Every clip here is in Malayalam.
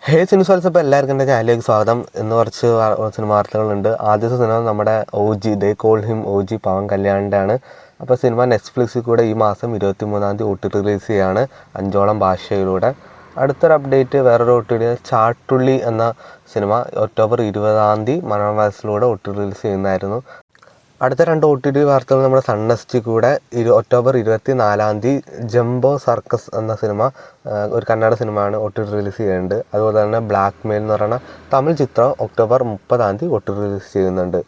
ഹേ സിനിമ ഇപ്പോൾ എല്ലാവർക്കും എൻ്റെ ചാനലിലേക്ക് സ്വാഗതം. ഇന്ന് കുറച്ച് സിനിമ വാർത്തകളുണ്ട്. ആദ്യത്തെ സിനിമ നമ്മുടെ OG ദേ കോൾ ഹിം OG പവൻ കല്യാണിൻ്റെ ആണ്. അപ്പോൾ സിനിമ നെറ്റ്ഫ്ലിക്സിൽ കൂടെ ഈ മാസം 23-ാം തീയതി OTT റിലീസ് ചെയ്യുകയാണ് 5ഓളം ഭാഷയിലൂടെ. അടുത്തൊരു അപ്ഡേറ്റ് വേറൊരു OTT ചാട്ടുള്ളി എന്ന സിനിമ ഒക്ടോബർ 20-ാം തീയതി മനോമാക്സിലൂടെ OTT റിലീസ് ചെയ്യുന്നതായിരുന്നു. അടുത്ത 2 OTT വാർത്തകൾ നമ്മുടെ സൺ നെക്സ്റ്റ് കൂടെ ഒക്ടോബർ 24-ാം തീയതി ജംബോ സർക്കസ് എന്ന സിനിമ, ഒരു കന്നഡ സിനിമയാണ്, OTT റിലീസ് ചെയ്യുന്നുണ്ട്. അതുപോലെ തന്നെ ബ്ലാക്ക് മെയിൽ എന്ന് പറയുന്ന തമിഴ് ചിത്രം ഒക്ടോബർ 30-ാം തീയതി OTT റിലീസ് ചെയ്യുന്നുണ്ട്.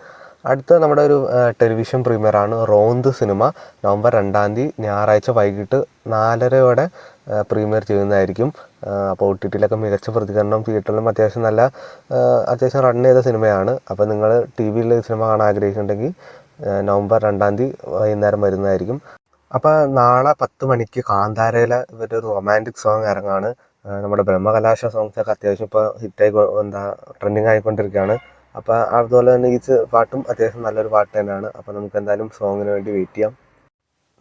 അടുത്ത നമ്മുടെ ഒരു ടെലിവിഷൻ പ്രീമിയറാണ് റോന്ത് സിനിമ. നവംബർ 2-ാം തീയതി ഞായറാഴ്ച വൈകിട്ട് 4:30 പ്രീമിയർ ചെയ്യുന്നതായിരിക്കും. അപ്പോൾ OTTയിലൊക്കെ മികച്ച പ്രതികരണം, തിയേറ്ററിലും അത്യാവശ്യം റൺ ചെയ്ത സിനിമയാണ്. അപ്പോൾ നിങ്ങൾ TV-യിൽ സിനിമ കാണാൻ ആഗ്രഹിക്കുന്നുണ്ടെങ്കിൽ നവംബർ 2-ാം തീയതി വൈകുന്നേരം വരുന്നതായിരിക്കും. അപ്പോൾ നാളെ 10 മണിക്ക് കാന്താരയിലെ ഇവരൊരു റൊമാൻറ്റിക് സോങ് ഇറങ്ങാണ്. നമ്മുടെ ബ്രഹ്മകലാശ സോങ്സൊക്കെ അത്യാവശ്യം ഇപ്പോൾ ഹിറ്റായി ട്രെൻഡിങ് ആയിക്കൊണ്ടിരിക്കുകയാണ്. അപ്പോൾ അതുപോലെ തന്നെ ഈ പാട്ടും അത്യാവശ്യം നല്ലൊരു പാട്ട് തന്നെയാണ്. അപ്പോൾ നമുക്ക് എന്തായാലും സോങ്ങിന് വേണ്ടി വെയിറ്റ് ചെയ്യാം.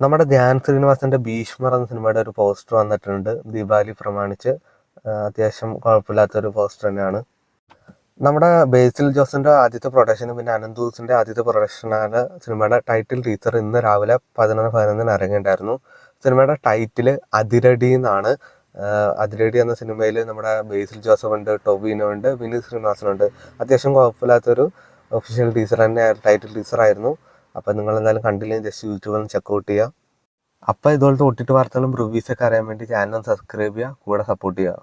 നമ്മുടെ ധ്യാൻ ശ്രീനിവാസൻ്റെ ഭീഷ്മർ എന്ന സിനിമയുടെ ഒരു പോസ്റ്റർ വന്നിട്ടുണ്ട് ദീപാവലി പ്രമാണിച്ച്. അത്യാവശ്യം കുഴപ്പമില്ലാത്തൊരു പോസ്റ്റർ തന്നെയാണ്. നമ്മുടെ ബേസിൽ ജോസിൻ്റെ ആദ്യത്തെ പ്രൊഡക്ഷനും പിന്നെ അനന്തൂസിൻ്റെ ആദ്യത്തെ പ്രൊഡക്ഷനാണ് സിനിമയുടെ ടൈറ്റിൽ ടീച്ചർ ഇന്ന് രാവിലെ 11:11 ഇറങ്ങിയിട്ടുണ്ടായിരുന്നു. സിനിമയുടെ ടൈറ്റിൽ അതിരടി എന്നാണ്. അതിരടി എന്ന സിനിമയിൽ നമ്മുടെ ബേസിൽ ജോസഫ് ഉണ്ട്, ടൊവിനോ ഉണ്ട്, വിനീത് ശ്രീനിവാസനുണ്ട്. അത്യാവശ്യം കുഴപ്പമില്ലാത്തൊരു ഒഫീഷ്യൽ ടീച്ചർ തന്നെ, ടൈറ്റിൽ ടീച്ചറായിരുന്നു. അപ്പോൾ നിങ്ങൾ എന്തായാലും കണ്ടില്ലെങ്കിൽ ജസ്റ്റ് യൂട്യൂബിൽ നിന്ന് ചെക്കൗട്ട് ചെയ്യുക. അപ്പോൾ ഇതുപോലത്തെ OTT വാർത്തകളും റിവ്യൂസൊക്കെ അറിയാൻ വേണ്ടി ചാനൽ സബ്സ്ക്രൈബ് ചെയ്യുക, കൂടെ സപ്പോർട്ട് ചെയ്യുക.